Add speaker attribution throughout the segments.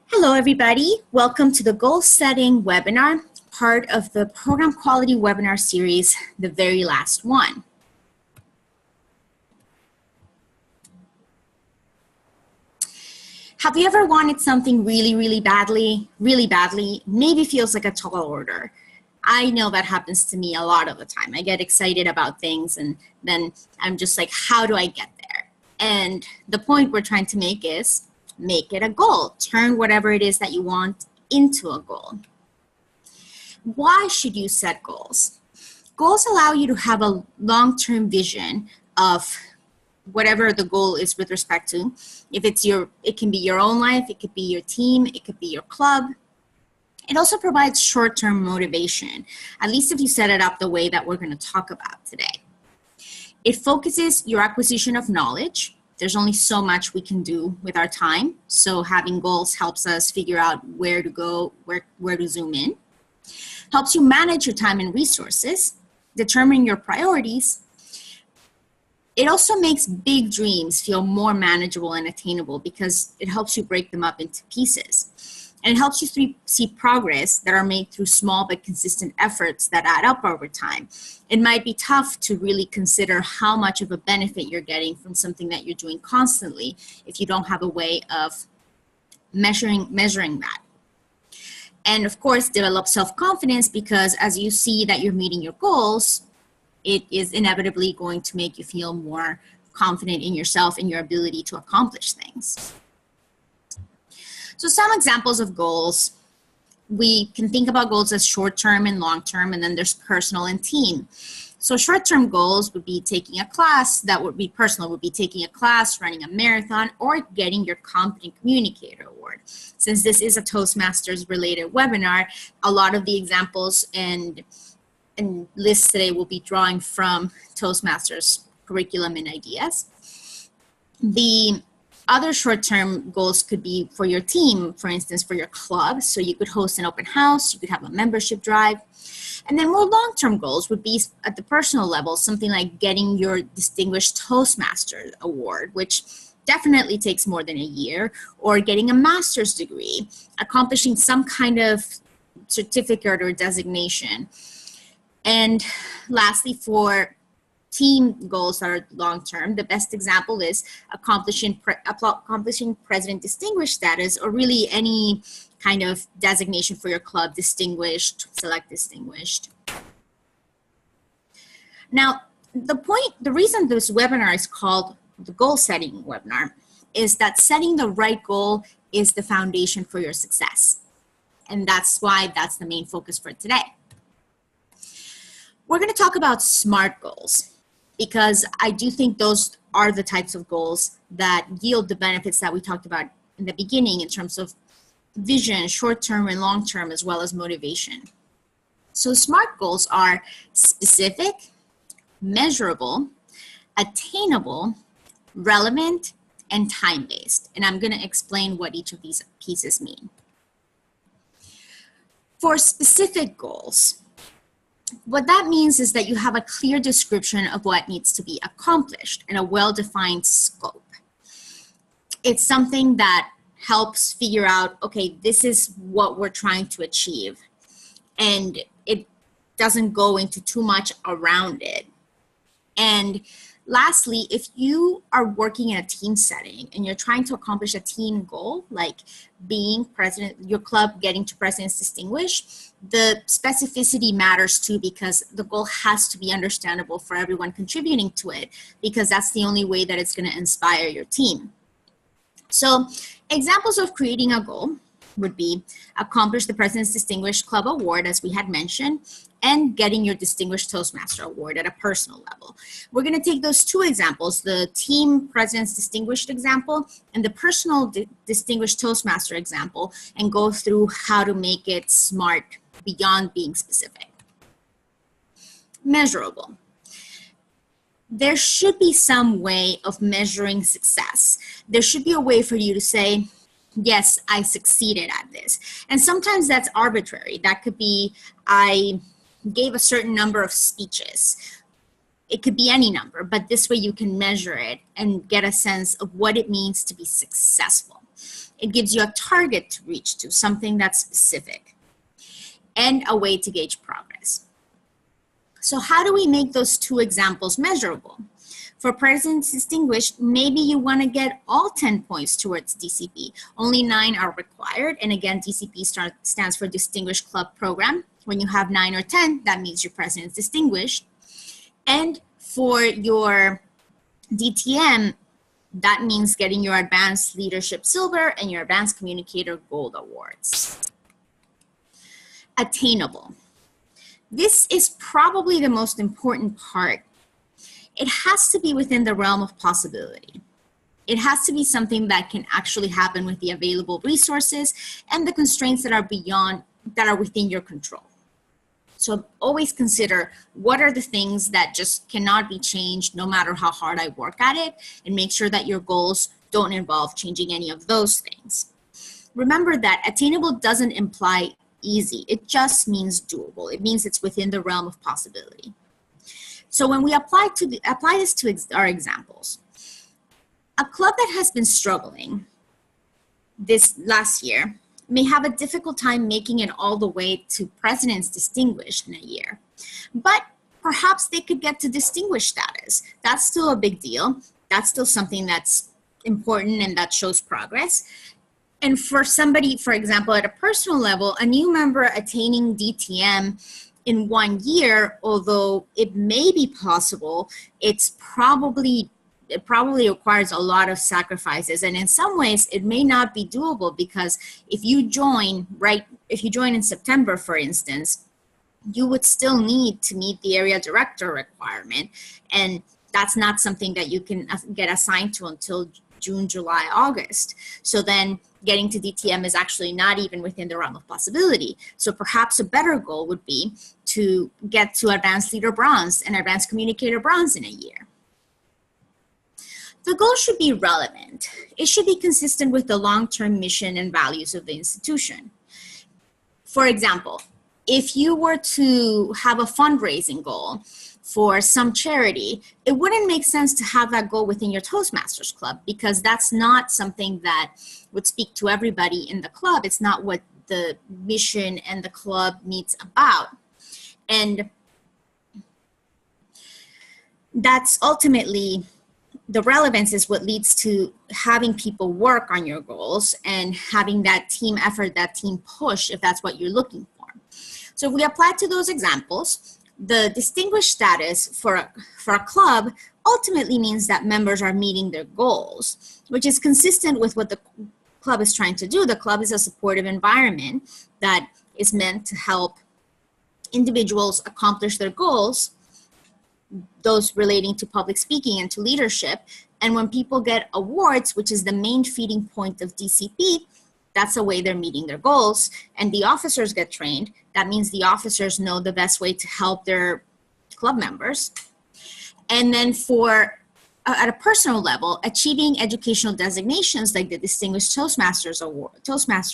Speaker 1: Hello, everybody. Welcome to the Goal Setting webinar, part of the Program Quality webinar series, the very last one. Have you ever wanted something really badly, maybe feels like a tall order? I know that happens to me a lot of the time. I get excited about things and then I'm just like, how do I get there? And the point we're trying to make is make it a goal. Turn whatever it is that you want into a goal. Why should you set goals? Goals allow you to have a long-term vision of whatever the goal is with respect to. If it's it can be your own life, it could be your team, it could be your club. It also provides short-term motivation, at least if you set it up the way that we're going to talk about today. It focuses your acquisition of knowledge. There's only so much we can do with our time, so having goals helps us figure out where to go, where to zoom in. Helps you manage your time and resources, determine your priorities. It also makes big dreams feel more manageable and attainable because it helps you break them up into pieces. And it helps you see progress that are made through small but consistent efforts that add up over time. It might be tough to really consider how much of a benefit you're getting from something that you're doing constantly if you don't have a way of measuring that. And of course, develop self-confidence because as you see that you're meeting your goals, it is inevitably going to make you feel more confident in yourself and your ability to accomplish things. So some examples of goals, we can think about goals as short-term and long-term, and then there's personal and team. So short-term goals would be taking a class, that would be personal, would be taking a class, running a marathon, or getting your Competent Communicator Award. Since this is a Toastmasters related webinar, a lot of the examples and lists today will be drawing from Toastmasters curriculum and ideas. The other short-term goals could be for your team, for instance, for your club. So you could host an open house, you could have a membership drive. And then more long-term goals would be at the personal level, something like getting your Distinguished Toastmaster Award, which definitely takes more than a year, or getting a master's degree, accomplishing some kind of certificate or designation. And lastly, for team goals that are long-term, the best example is accomplishing President Distinguished status, or really any kind of designation for your club, distinguished, select distinguished. Now, the reason this webinar is called the goal setting webinar is that setting the right goal is the foundation for your success. And that's why that's the main focus for today. We're going to talk about SMART goals, because I do think those are the types of goals that yield the benefits that we talked about in the beginning in terms of vision, short-term and long-term, as well as motivation. So SMART goals are specific, measurable, attainable, relevant, and time-based. And I'm going to explain what each of these pieces mean. For specific goals, what that means is that you have a clear description of what needs to be accomplished and a well-defined scope. It's something that helps figure out, okay, this is what we're trying to achieve. And it doesn't go into too much around it. And lastly, if you are working in a team setting and you're trying to accomplish a team goal, like being president, your club getting to President's Distinguished, the specificity matters too, because the goal has to be understandable for everyone contributing to it, because that's the only way that it's going to inspire your team. So examples of creating a goal would be accomplish the President's Distinguished Club Award, as we had mentioned, and getting your Distinguished Toastmaster Award at a personal level. We're going to take those two examples, the team President's Distinguished example and the personal Distinguished Toastmaster example, and go through how to make it SMART beyond being specific. Measurable. There should be some way of measuring success. There should be a way for you to say, yes, I succeeded at this. And sometimes that's arbitrary. That could be, I gave a certain number of speeches. It could be any number, but this way you can measure it and get a sense of what it means to be successful. It gives you a target to reach to, something that's specific, and a way to gauge progress. So how do we make those two examples measurable? For President's Distinguished, maybe you want to get all 10 points towards DCP. Only 9 are required. And again, DCP stands for Distinguished Club Program. When you have 9 or 10, that means your President's Distinguished. And for your DTM, that means getting your Advanced Leadership Silver and your Advanced Communicator Gold awards. Attainable. This is probably the most important part. It has to be within the realm of possibility. It has to be something that can actually happen with the available resources and the constraints that are within your control. So always consider, what are the things that just cannot be changed no matter how hard I work at it, and make sure that your goals don't involve changing any of those things. Remember that attainable doesn't imply easy. It just means doable. It means it's within the realm of possibility. So when we apply this to our examples, a club that has been struggling this last year may have a difficult time making it all the way to President's Distinguished in a year. But perhaps they could get to distinguished status. That's still a big deal. That's still something that's important and that shows progress. And for somebody, for example, at a personal level, a new member attaining DTM in 1 year, although it may be possible, it probably requires a lot of sacrifices. And in some ways, it may not be doable, because if you join in September, for instance, you would still need to meet the area director requirement. And that's not something that you can get assigned to until June, July, August. So then getting to DTM is actually not even within the realm of possibility. So perhaps a better goal would be to get to Advanced Leader Bronze and Advanced Communicator Bronze in a year. The goal should be relevant. It should be consistent with the long-term mission and values of the institution. For example, if you were to have a fundraising goal for some charity, it wouldn't make sense to have that goal within your Toastmasters club, because that's not something that would speak to everybody in the club. It's not what the mission and the club meets about. And that's ultimately, the relevance is what leads to having people work on your goals and having that team effort, that team push, if that's what you're looking for. So if we apply to those examples, the distinguished status for a club ultimately means that members are meeting their goals, which is consistent with what the club is trying to do. The club is a supportive environment that is meant to help individuals accomplish their goals, those relating to public speaking and to leadership. And when people get awards, which is the main feeding point of DCP, that's the way they're meeting their goals. And the officers get trained. That means the officers know the best way to help their club members. And then at a personal level, achieving educational designations like the Distinguished Toastmaster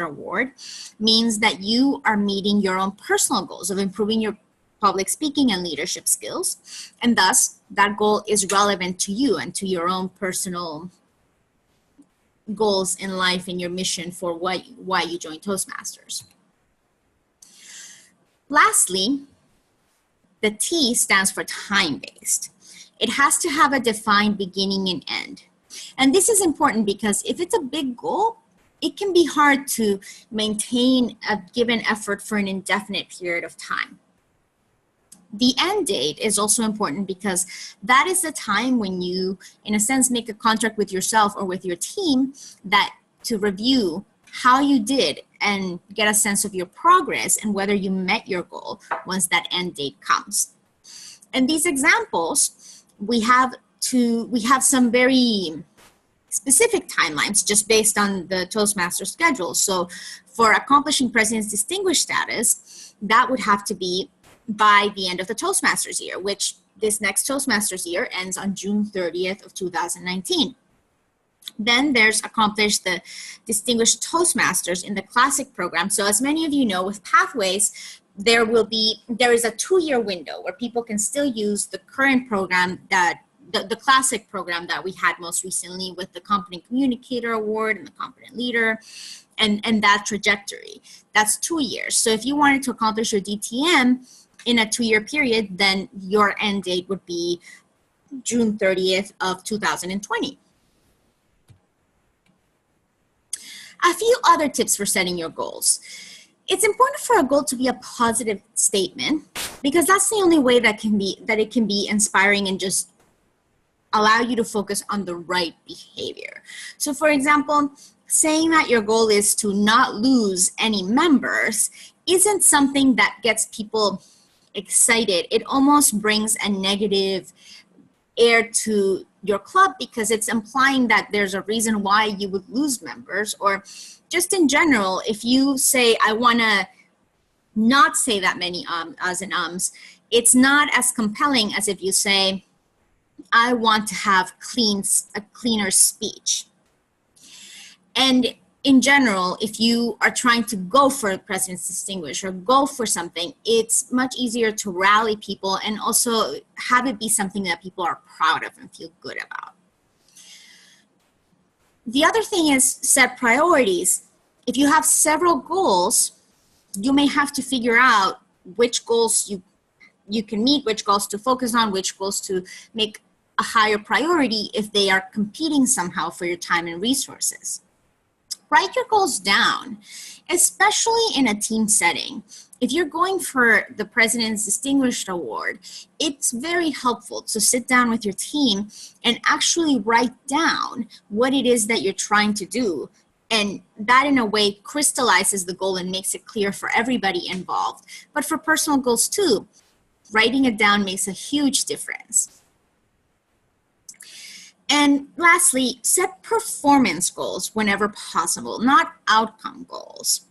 Speaker 1: Award means that you are meeting your own personal goals of improving your public speaking and leadership skills. And thus, that goal is relevant to you and to your own personal goals in life and your mission for why you joined Toastmasters. Lastly, the T stands for time-based. It has to have a defined beginning and end. And this is important because if it's a big goal, it can be hard to maintain a given effort for an indefinite period of time. The end date is also important because that is the time when you, in a sense, make a contract with yourself or with your team to review how you did and get a sense of your progress and whether you met your goal once that end date comes. And these examples, we have some very specific timelines just based on the Toastmasters schedule. So for accomplishing President's Distinguished status, that would have to be by the end of the Toastmasters year, which this next Toastmasters year ends on June 30th of 2019. Then there's accomplished the Distinguished Toastmasters in the Classic program. So as many of you know, with Pathways, there is a 2-year window where people can still use the current program that the classic program that we had most recently with the Competent Communicator Award and the Competent Leader, and that trajectory. That's 2 years. So if you wanted to accomplish your DTM in a 2-year period, then your end date would be June 30th of 2020. A few other tips for setting your goals. It's important for a goal to be a positive statement, because that's the only way that it can be inspiring and just allow you to focus on the right behavior. So for example, saying that your goal is to not lose any members isn't something that gets people excited. It almost brings a negative air to your club, because it's implying that there's a reason why you would lose members. Or just in general, if you say, I want to not say that many uhs and ums, it's not as compelling as if you say, I want to have a cleaner speech. And in general, if you are trying to go for a President's Distinguished or go for something, it's much easier to rally people and also have it be something that people are proud of and feel good about. The other thing is set priorities. If you have several goals, you may have to figure out which goals you can meet, which goals to focus on, which goals to make a higher priority if they are competing somehow for your time and resources. Write your goals down, especially in a team setting. If you're going for the President's Distinguished Award, it's very helpful to sit down with your team and actually write down what it is that you're trying to do. And that in a way crystallizes the goal and makes it clear for everybody involved. But for personal goals too, writing it down makes a huge difference. And lastly, set performance goals whenever possible, not outcome goals.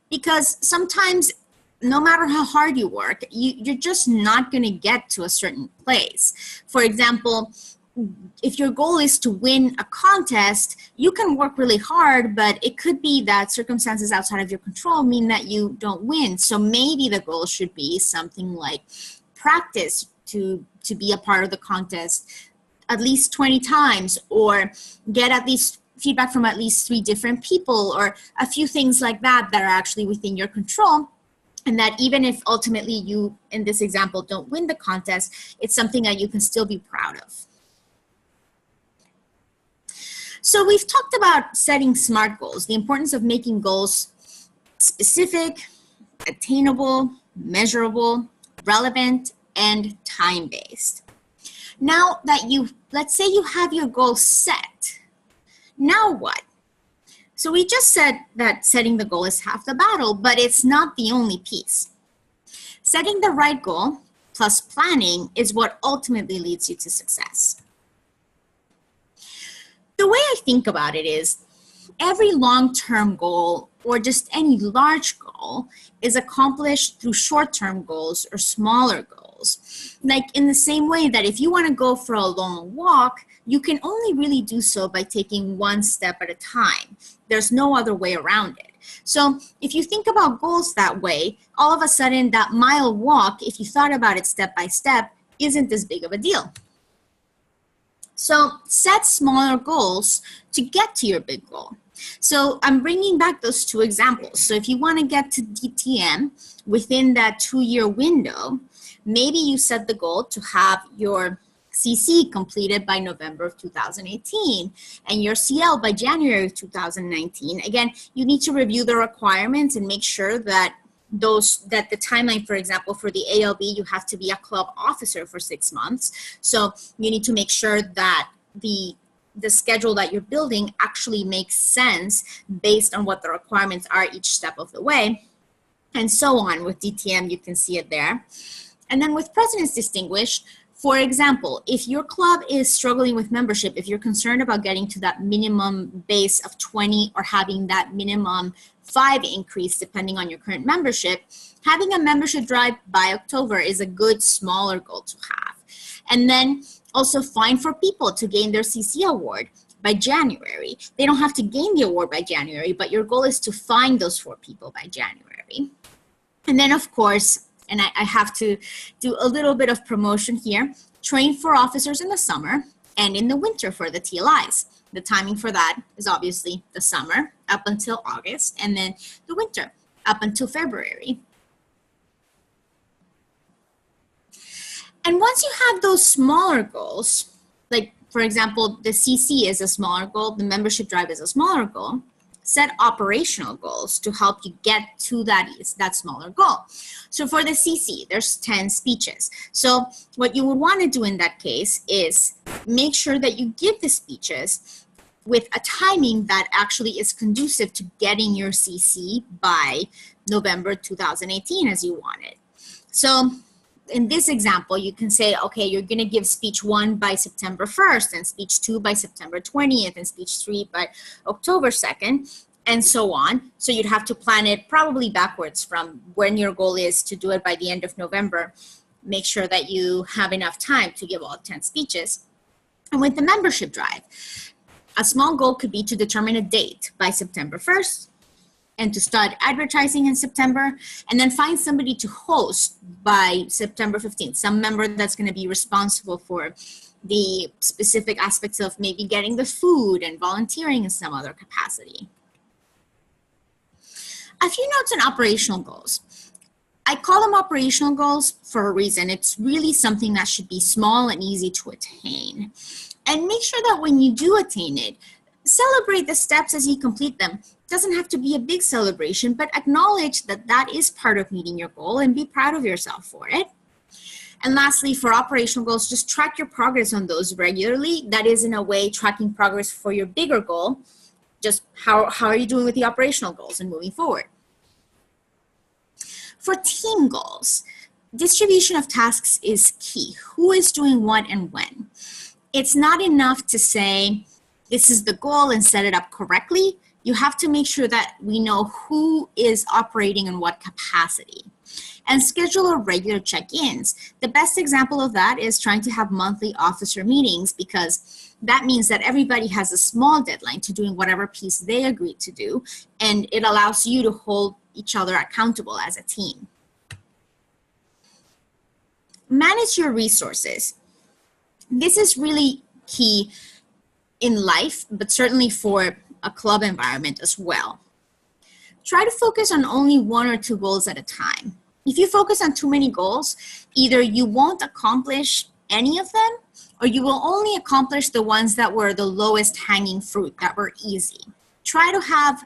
Speaker 1: Because sometimes, no matter how hard you work, you're just not going to get to a certain place. For example, if your goal is to win a contest, you can work really hard, but it could be that circumstances outside of your control mean that you don't win. So maybe the goal should be something like practice to be a part of the contest at least 20 times, or get at least feedback from at least 3 different people, or a few things like that that are actually within your control. And that even if ultimately you, in this example, don't win the contest, it's something that you can still be proud of. So we've talked about setting SMART goals, the importance of making goals specific, attainable, measurable, relevant, and time-based. Now that let's say you have your goal set, now what? So we just said that setting the goal is half the battle, but it's not the only piece. Setting the right goal plus planning is what ultimately leads you to success. The way I think about it is, every long-term goal or just any large goal is accomplished through short-term goals or smaller goals. Like in the same way that if you want to go for a long walk, you can only really do so by taking one step at a time. There's no other way around it. So if you think about goals that way, all of a sudden that mile walk, if you thought about it step by step, isn't as big of a deal. So set smaller goals to get to your big goal. So I'm bringing back those 2 examples. So if you want to get to DTM within that 2-year window, maybe you set the goal to have your CC completed by November of 2018 and your CL by January of 2019. Again, you need to review the requirements and make sure that the timeline, for example, for the ALB, you have to be a club officer for 6 months. So you need to make sure that the schedule that you're building actually makes sense based on what the requirements are each step of the way, and so on. With DTM, you can see it there. And then with President's Distinguished, for example, if your club is struggling with membership, if you're concerned about getting to that minimum base of 20 or having that minimum 5 increase depending on your current membership, having a membership drive by October is a good smaller goal to have. And then also find for people to gain their CC award by January. They don't have to gain the award by January, but your goal is to find those 4 people by January. And then of course, and I have to do a little bit of promotion here, train for officers in the summer and in the winter for the TLIs. The timing for that is obviously the summer up until August, and then the winter up until February. And once you have those smaller goals, like for example, the CC is a smaller goal, the membership drive is a smaller goal, set operational goals to help you get to that smaller goal. So for the CC, there's 10 speeches. So what you would want to do in that case is make sure that you give the speeches with a timing that actually is conducive to getting your CC by November 2018 as you want it. So in this example, you can say, okay, you're going to give speech 1 by September 1st, and speech 2 by September 20th, and speech 3 by October 2nd, and so on. So you'd have to plan it probably backwards from when your goal is to do it by the end of November. Make sure that you have enough time to give all 10 speeches. And with the membership drive, a small goal could be to determine a date by September 1st, and to start advertising in September, and then find somebody to host by September 15th, some member that's going to be responsible for the specific aspects of maybe getting the food and volunteering in some other capacity. A few notes on operational goals. I call them operational goals for a reason. It's really something that should be small and easy to attain. And make sure that when you do attain it, celebrate the steps as you complete them. Doesn't have to be a big celebration, but acknowledge that that is part of meeting your goal and be proud of yourself for it. And lastly, for operational goals, just track your progress on those regularly. That is, in a way, tracking progress for your bigger goal. Just how are you doing with the operational goals and moving forward? For team goals, distribution of tasks is key. Who is doing what and when? It's not enough to say, this is the goal and set it up correctly. You have to make sure that we know who is operating in what capacity. And schedule a regular check-ins. The best example of that is trying to have monthly officer meetings, because that means that everybody has a small deadline to doing whatever piece they agreed to do, and it allows you to hold each other accountable as a team. Manage your resources. This is really key in life, but certainly for a club environment as well. Try to focus on only 1 or 2 goals at a time. If you focus on too many goals, either you won't accomplish any of them, or you will only accomplish the ones that were the lowest hanging fruit, that were easy. Try to have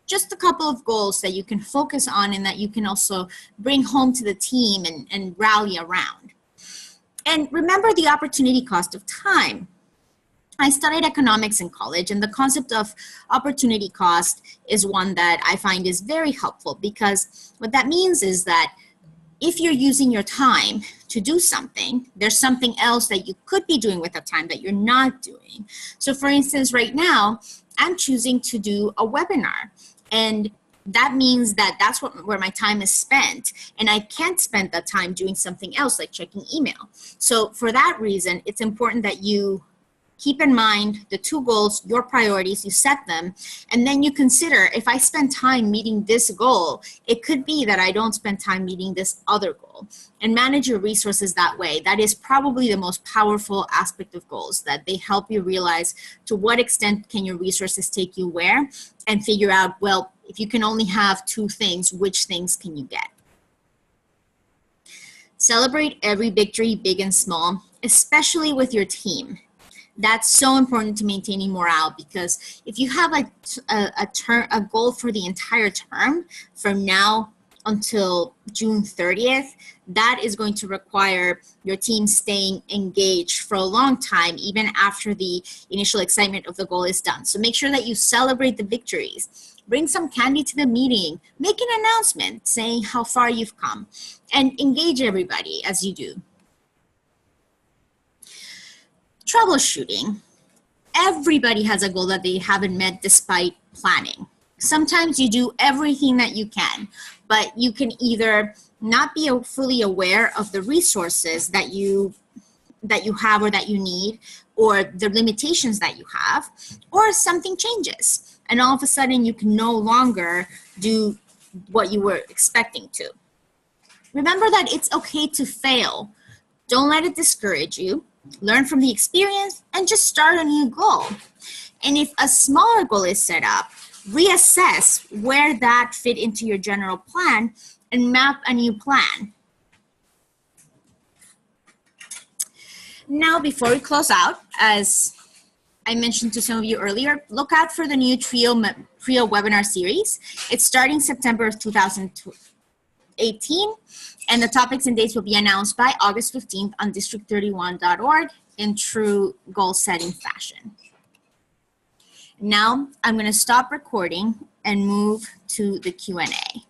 Speaker 1: just a couple of goals that you can focus on and that you can also bring home to the team and rally around. And remember the opportunity cost of time. I studied economics in college, and the concept of opportunity cost is one that I find is very helpful, because what that means is that if you're using your time to do something, there's something else that you could be doing with the time that you're not doing. So for instance, right now, I'm choosing to do a webinar, and that means that that's where my time is spent, and I can't spend that time doing something else like checking email. So for that reason, it's important that you keep in mind the 2 goals, your priorities, you set them, and then you consider, if I spend time meeting this goal, it could be that I don't spend time meeting this other goal. And manage your resources that way. That is probably the most powerful aspect of goals, that they help you realize to what extent can your resources take you where, and figure out, well, if you can only have 2 things, which things can you get? Celebrate every victory, big and small, especially with your team. That's so important to maintaining morale, because if you have a goal for the entire term from now until June 30th, that is going to require your team staying engaged for a long time, even after the initial excitement of the goal is done. So make sure that you celebrate the victories. Bring some candy to the meeting. Make an announcement saying how far you've come, and engage everybody as you do. Troubleshooting. Everybody has a goal that they haven't met despite planning. Sometimes you do everything that you can, but you can either not be fully aware of the resources that you have or that you need, or the limitations that you have, or something changes, and all of a sudden you can no longer do what you were expecting to. Remember that it's okay to fail. Don't let it discourage you. Learn from the experience and just start a new goal. And if a smaller goal is set up, reassess where that fit into your general plan and map a new plan. Now, before we close out, as I mentioned to some of you earlier, look out for the new Trio webinar series. It's starting September of 2018, and the topics and dates will be announced by August 15th on district31.org in true goal-setting fashion. Now, I'm going to stop recording and move to the Q&A.